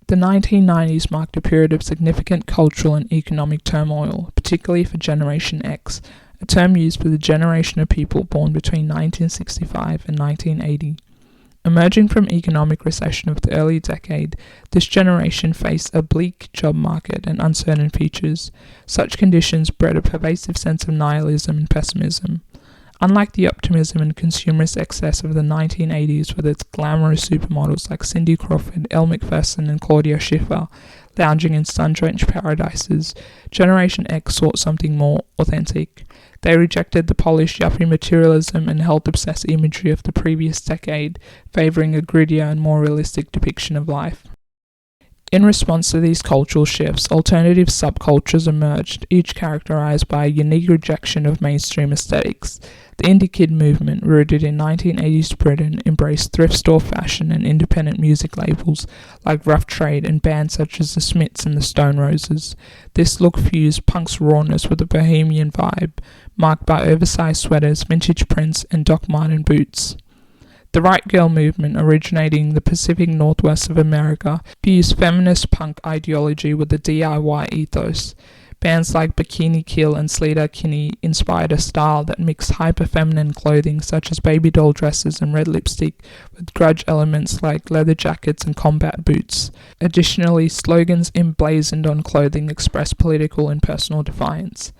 The 1990s marked a period of significant cultural and economic turmoil, particularly for Generation X, a term used for the generation of people born between 1965 and 1980. Emerging from economic recession of the early decade, this generation faced a bleak job market and uncertain futures. Such conditions bred a pervasive sense of nihilism and pessimism. Unlike the optimism and consumerist excess of the 1980s with its glamorous supermodels like Cindy Crawford, Elle Macpherson and Claudia Schiffer lounging in sun-drenched paradises, Generation X sought something more authentic. They rejected the polished yuppie materialism and health-obsessed imagery of the previous decade, favouring a grittier and more realistic depiction of life. In response to these cultural shifts, alternative subcultures emerged, each characterized by a unique rejection of mainstream aesthetics. The indie kid movement, rooted in 1980s Britain, embraced thrift store fashion and independent music labels like Rough Trade and bands such as the Smiths and the Stone Roses. This look fused punk's rawness with a bohemian vibe, marked by oversized sweaters, vintage prints, and Doc Marten boots. The Right Girl movement, originating in the Pacific Northwest of America, fused feminist punk ideology with the DIY ethos. Bands like Bikini Kill and Sleater Kinney inspired a style that mixed hyper-feminine clothing such as baby doll dresses and red lipstick with grunge elements like leather jackets and combat boots. Additionally, slogans emblazoned on clothing expressed political and personal defiance.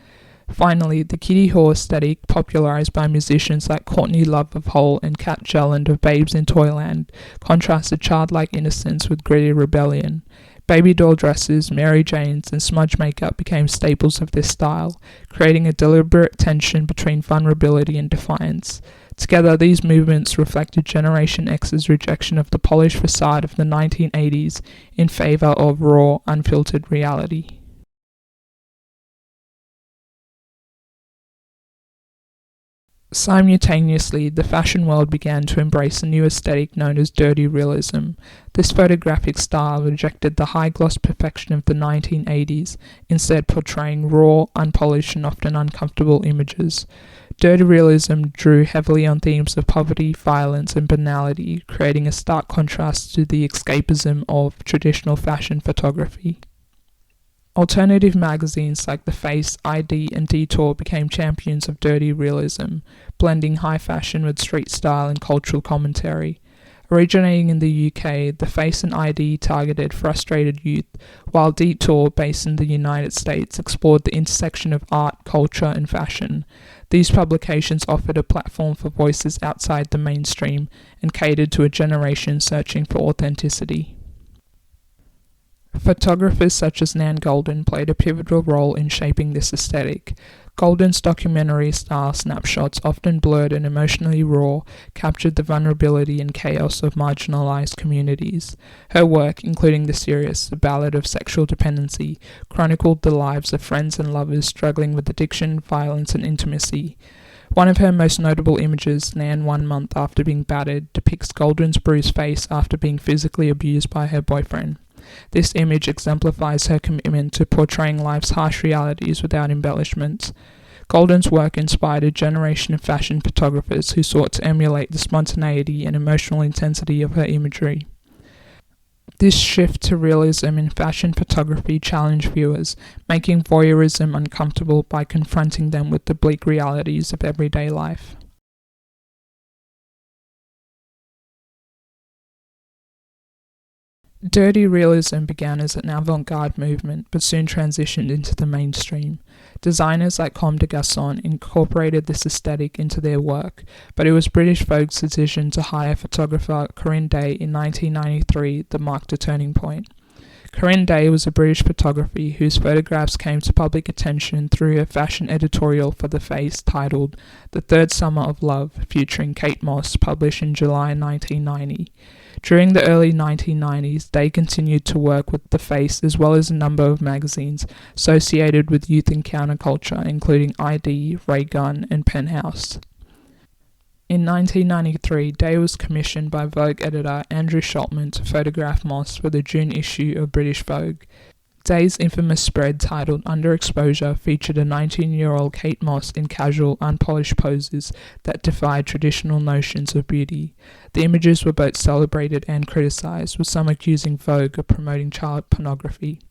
Finally, the kiddie whore aesthetic, popularized by musicians like Courtney Love of Hole and Kat Jelland of Babes in Toyland, contrasted childlike innocence with gritty rebellion. Baby doll dresses, Mary Janes, and smudge makeup became staples of this style, creating a deliberate tension between vulnerability and defiance. Together, these movements reflected Generation X's rejection of the polished facade of the 1980s in favor of raw, unfiltered reality. Simultaneously, the fashion world began to embrace a new aesthetic known as dirty realism. This photographic style rejected the high-gloss perfection of the 1980s, instead portraying raw, unpolished, and often uncomfortable images. Dirty realism drew heavily on themes of poverty, violence, and banality, creating a stark contrast to the escapism of traditional fashion photography. Alternative magazines like The Face, ID, and Detour became champions of dirty realism, blending high fashion with street style and cultural commentary. Originating in the UK, The Face and ID targeted frustrated youth, while Detour, based in the United States, explored the intersection of art, culture, and fashion. These publications offered a platform for voices outside the mainstream and catered to a generation searching for authenticity. Photographers such as Nan Goldin played a pivotal role in shaping this aesthetic. Goldin's documentary style snapshots, often blurred and emotionally raw, captured the vulnerability and chaos of marginalized communities. Her work, including the series The Ballad of Sexual Dependency, chronicled the lives of friends and lovers struggling with addiction, violence, and intimacy. One of her most notable images, Nan 1 month after being battered, depicts Goldin's bruised face after being physically abused by her boyfriend. This image exemplifies her commitment to portraying life's harsh realities without embellishments. Goldin's work inspired a generation of fashion photographers who sought to emulate the spontaneity and emotional intensity of her imagery. This shift to realism in fashion photography challenged viewers, making voyeurism uncomfortable by confronting them with the bleak realities of everyday life. Dirty realism began as an avant-garde movement, but soon transitioned into the mainstream. Designers like Comme des Garçons incorporated this aesthetic into their work, but it was British Vogue's decision to hire photographer Corinne in 1993 that marked a turning point. Corinne Day was a British photographer whose photographs came to public attention through her fashion editorial for The Face titled The Third Summer of Love, featuring Kate Moss, published in July 1990. During the early 1990s, Day continued to work with The Face as well as a number of magazines associated with youth and counterculture, including ID, Ray Gun, and Penthouse. In 1993, Day was commissioned by Vogue editor Andrew Shultman to photograph Moss for the June issue of British Vogue. Day's infamous spread titled Underexposure featured a 19-year-old Kate Moss in casual, unpolished poses that defied traditional notions of beauty. The images were both celebrated and criticized, with some accusing Vogue of promoting child pornography.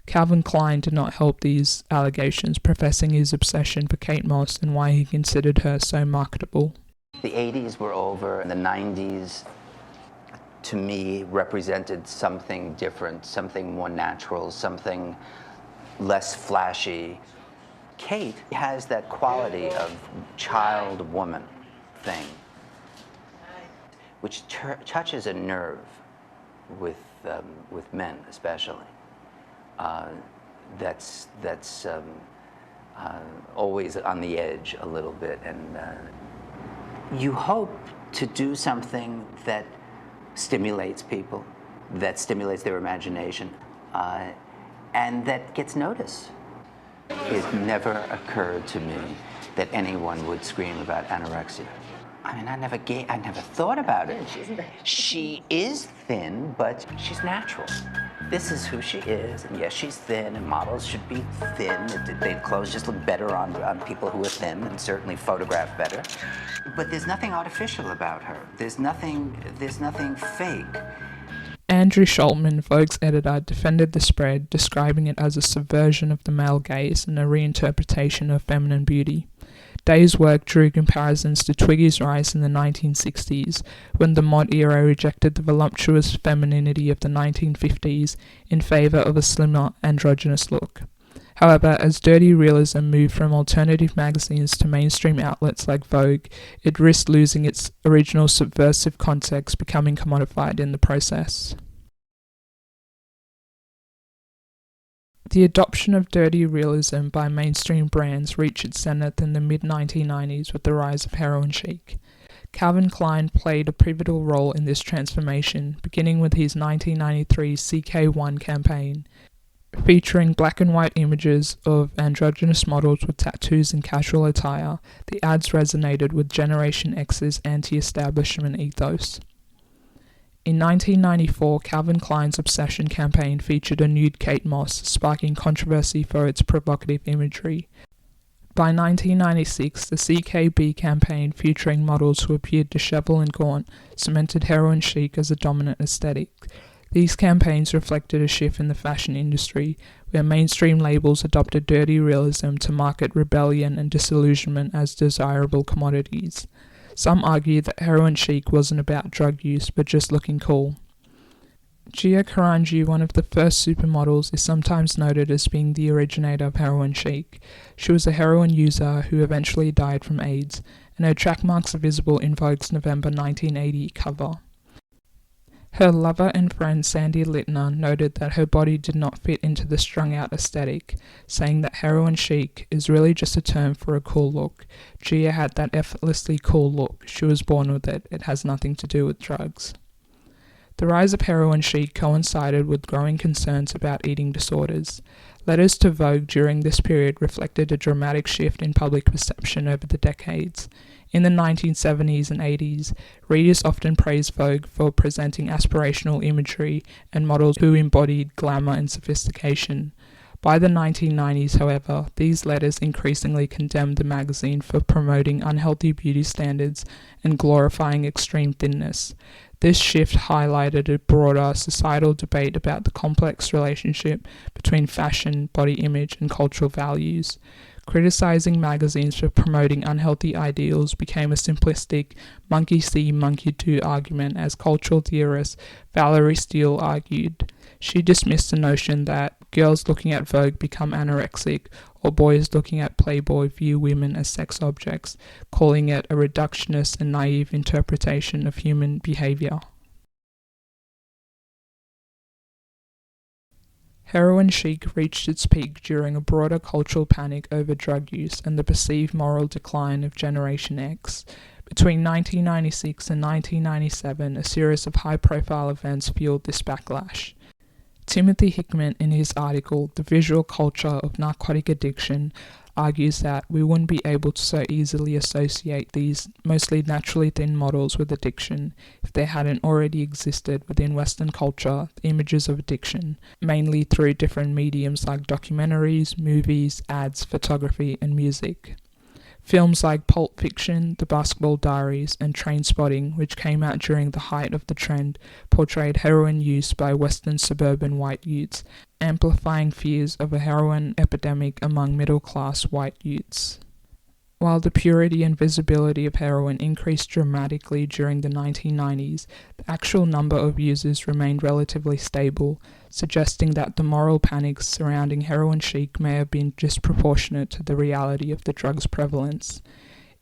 Calvin Klein did not help these allegations, professing his obsession for Kate Moss and why he considered her so marketable. The 80s were over, and the 90s, to me, represented something different, something more natural, something less flashy. Kate has that quality of child woman thing, which touches a nerve with men especially. That's always on the edge a little bit, and you hope to do something that stimulates people, that stimulates their imagination, and that gets noticed. It never occurred to me that anyone would scream about anorexia. I mean, I never thought about it. She is thin, but she's natural. This is who she is, and yes, she's thin, and models should be thin. Their clothes just look better on people who are thin, and certainly photograph better. But there's nothing artificial about her. There's nothing fake. Andrew Schultman, Vogue's editor, defended the spread, describing it as a subversion of the male gaze and a reinterpretation of feminine beauty. Day's work drew comparisons to Twiggy's rise in the 1960s, when the mod era rejected the voluptuous femininity of the 1950s in favour of a slimmer, androgynous look. However, as dirty realism moved from alternative magazines to mainstream outlets like Vogue, it risked losing its original subversive context, becoming commodified in the process. The adoption of dirty realism by mainstream brands reached its zenith in the mid-1990s with the rise of heroin chic. Calvin Klein played a pivotal role in this transformation, beginning with his 1993 CK1 campaign. Featuring black and white images of androgynous models with tattoos and casual attire, the ads resonated with Generation X's anti-establishment ethos. In 1994, Calvin Klein's Obsession campaign featured a nude Kate Moss, sparking controversy for its provocative imagery. By 1996, the CKB campaign, featuring models who appeared disheveled and gaunt, cemented heroin chic as a dominant aesthetic. These campaigns reflected a shift in the fashion industry, where mainstream labels adopted dirty realism to market rebellion and disillusionment as desirable commodities. Some argue that heroin chic wasn't about drug use, but just looking cool. Carangi, one of the first supermodels, is sometimes noted as being the originator of heroin chic. She was a heroin user who eventually died from AIDS, and her track marks are visible in Vogue's November 1980 cover. Her lover and friend Sandy Littner noted that her body did not fit into the strung-out aesthetic, saying that heroin chic is really just a term for a cool look. Gia had that effortlessly cool look. She was born with it. It has nothing to do with drugs. The rise of heroin chic coincided with growing concerns about eating disorders. Letters to Vogue during this period reflected a dramatic shift in public perception over the decades. In the 1970s and 80s, readers often praised Vogue for presenting aspirational imagery and models who embodied glamour and sophistication. By the 1990s, however, these letters increasingly condemned the magazine for promoting unhealthy beauty standards and glorifying extreme thinness. This shift highlighted a broader societal debate about the complex relationship between fashion, body image, and cultural values. Criticizing magazines for promoting unhealthy ideals became a simplistic monkey see, monkey do argument, as cultural theorist Valerie Steele argued. She dismissed the notion that girls looking at Vogue become anorexic, or boys looking at Playboy view women as sex objects, calling it a reductionist and naive interpretation of human behavior. Heroin chic reached its peak during a broader cultural panic over drug use and the perceived moral decline of Generation X. Between 1996 and 1997, a series of high-profile events fueled this backlash. Timothy Hickman, in his article, The Visual Culture of Narcotic Addiction, argues that we wouldn't be able to so easily associate these mostly naturally thin models with addiction if they hadn't already existed within Western culture, the images of addiction, mainly through different mediums like documentaries, movies, ads, photography, and music. Films like Pulp Fiction, The Basketball Diaries, and Trainspotting, which came out during the height of the trend, portrayed heroin use by Western suburban white youths, amplifying fears of a heroin epidemic among middle-class white youths. While the purity and visibility of heroin increased dramatically during the 1990s, the actual number of users remained relatively stable, suggesting that the moral panics surrounding heroin chic may have been disproportionate to the reality of the drug's prevalence.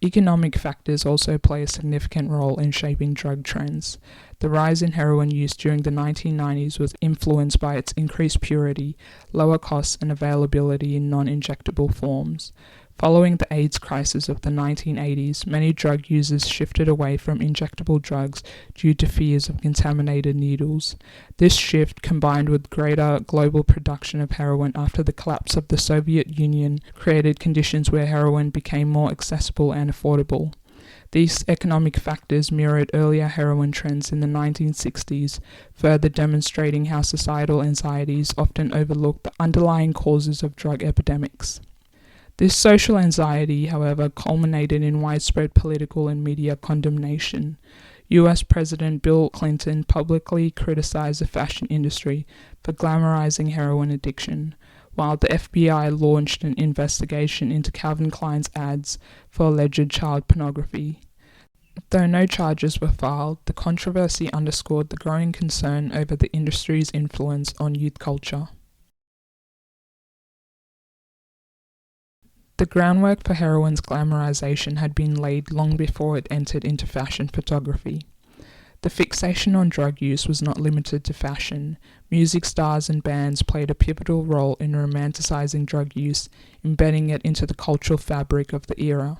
Economic factors also play a significant role in shaping drug trends. The rise in heroin use during the 1990s was influenced by its increased purity, lower costs, and availability in non-injectable forms. Following the AIDS crisis of the 1980s, many drug users shifted away from injectable drugs due to fears of contaminated needles. This shift, combined with greater global production of heroin after the collapse of the Soviet Union, created conditions where heroin became more accessible and affordable. These economic factors mirrored earlier heroin trends in the 1960s, further demonstrating how societal anxieties often overlook the underlying causes of drug epidemics. This social anxiety, however, culminated in widespread political and media condemnation. US President Bill Clinton publicly criticized the fashion industry for glamorizing heroin addiction, while the FBI launched an investigation into Calvin Klein's ads for alleged child pornography. Though no charges were filed, the controversy underscored the growing concern over the industry's influence on youth culture. The groundwork for heroin's glamorization had been laid long before it entered into fashion photography. The fixation on drug use was not limited to fashion. Music stars and bands played a pivotal role in romanticizing drug use, embedding it into the cultural fabric of the era.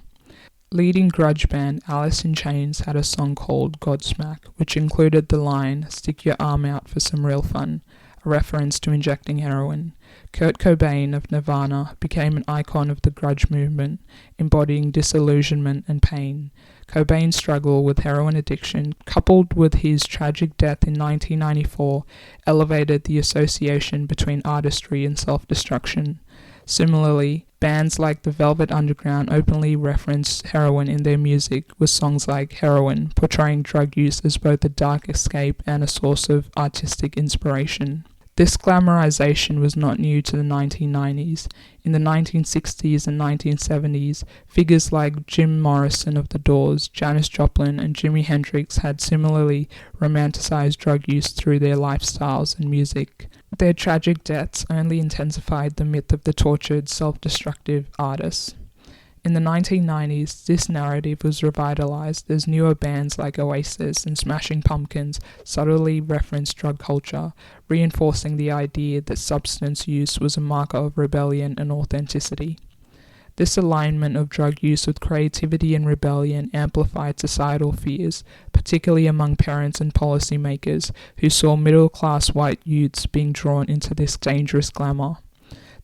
Leading grunge band Alice in Chains had a song called Godsmack, which included the line, "Stick your arm out for some real fun," a reference to injecting heroin. Kurt Cobain of Nirvana became an icon of the grunge movement, embodying disillusionment and pain. Cobain's struggle with heroin addiction, coupled with his tragic death in 1994, elevated the association between artistry and self-destruction. Similarly, bands like the Velvet Underground openly referenced heroin in their music, with songs like Heroin portraying drug use as both a dark escape and a source of artistic inspiration. This glamorization was not new to the 1990s. In the 1960s and 1970s, figures like Jim Morrison of The Doors, Janis Joplin, and Jimi Hendrix had similarly romanticized drug use through their lifestyles and music. Their tragic deaths only intensified the myth of the tortured, self-destructive artists. In the 1990s, this narrative was revitalized as newer bands like Oasis and Smashing Pumpkins subtly referenced drug culture, reinforcing the idea that substance use was a marker of rebellion and authenticity. This alignment of drug use with creativity and rebellion amplified societal fears, particularly among parents and policymakers who saw middle-class white youths being drawn into this dangerous glamour.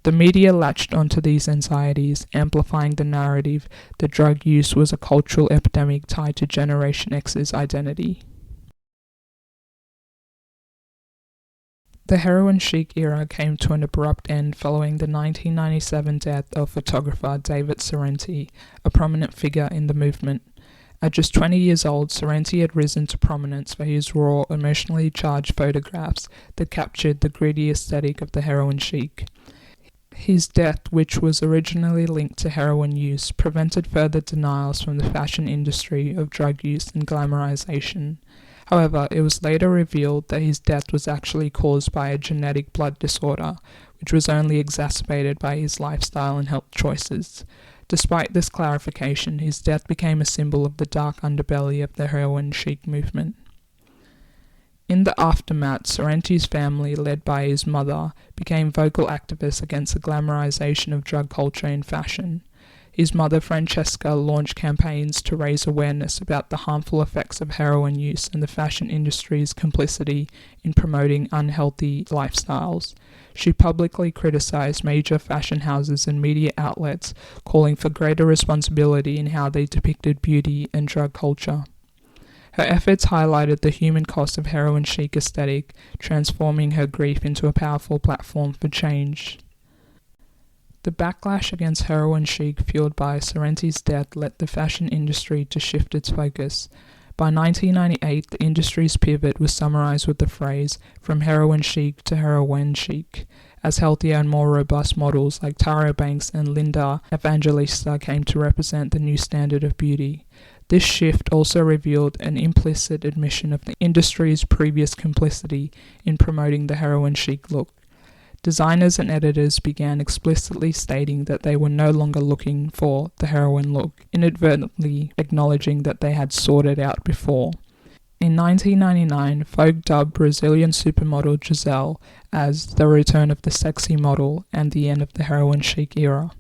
The media latched onto these anxieties, amplifying the narrative that drug use was a cultural epidemic tied to Generation X's identity. The heroin chic era came to an abrupt end following the 1997 death of photographer David Sorrenti, a prominent figure in the movement. At just 20 years old, Sorrenti had risen to prominence for his raw, emotionally charged photographs that captured the gritty aesthetic of the heroin chic. His death, which was originally linked to heroin use, prevented further denials from the fashion industry of drug use and glamorization. However, it was later revealed that his death was actually caused by a genetic blood disorder, which was only exacerbated by his lifestyle and health choices. Despite this clarification, his death became a symbol of the dark underbelly of the heroin chic movement. In the aftermath, Sorrenti's family, led by his mother, became vocal activists against the glamorization of drug culture in fashion. His mother Francesca launched campaigns to raise awareness about the harmful effects of heroin use and the fashion industry's complicity in promoting unhealthy lifestyles. She publicly criticized major fashion houses and media outlets, calling for greater responsibility in how they depicted beauty and drug culture. Her efforts highlighted the human cost of heroin chic aesthetic, transforming her grief into a powerful platform for change. The backlash against heroin chic fueled by Sorrenti's death led the fashion industry to shift its focus. By 1998, the industry's pivot was summarized with the phrase, from heroin chic to heroin chic, as healthier and more robust models like Tyra Banks and Linda Evangelista came to represent the new standard of beauty. This shift also revealed an implicit admission of the industry's previous complicity in promoting the heroin chic look. Designers and editors began explicitly stating that they were no longer looking for the heroin look, inadvertently acknowledging that they had sought it out before. In 1999, Vogue dubbed Brazilian supermodel Gisele as the return of the sexy model and the end of the heroin chic era.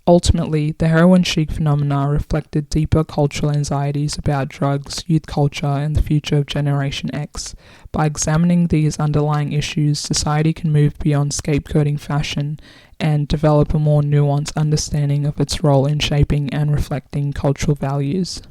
Ultimately, the heroin chic phenomena reflected deeper cultural anxieties about drugs, youth culture, and the future of Generation X. By examining these underlying issues, society can move beyond scapegoating fashion and develop a more nuanced understanding of its role in shaping and reflecting cultural values.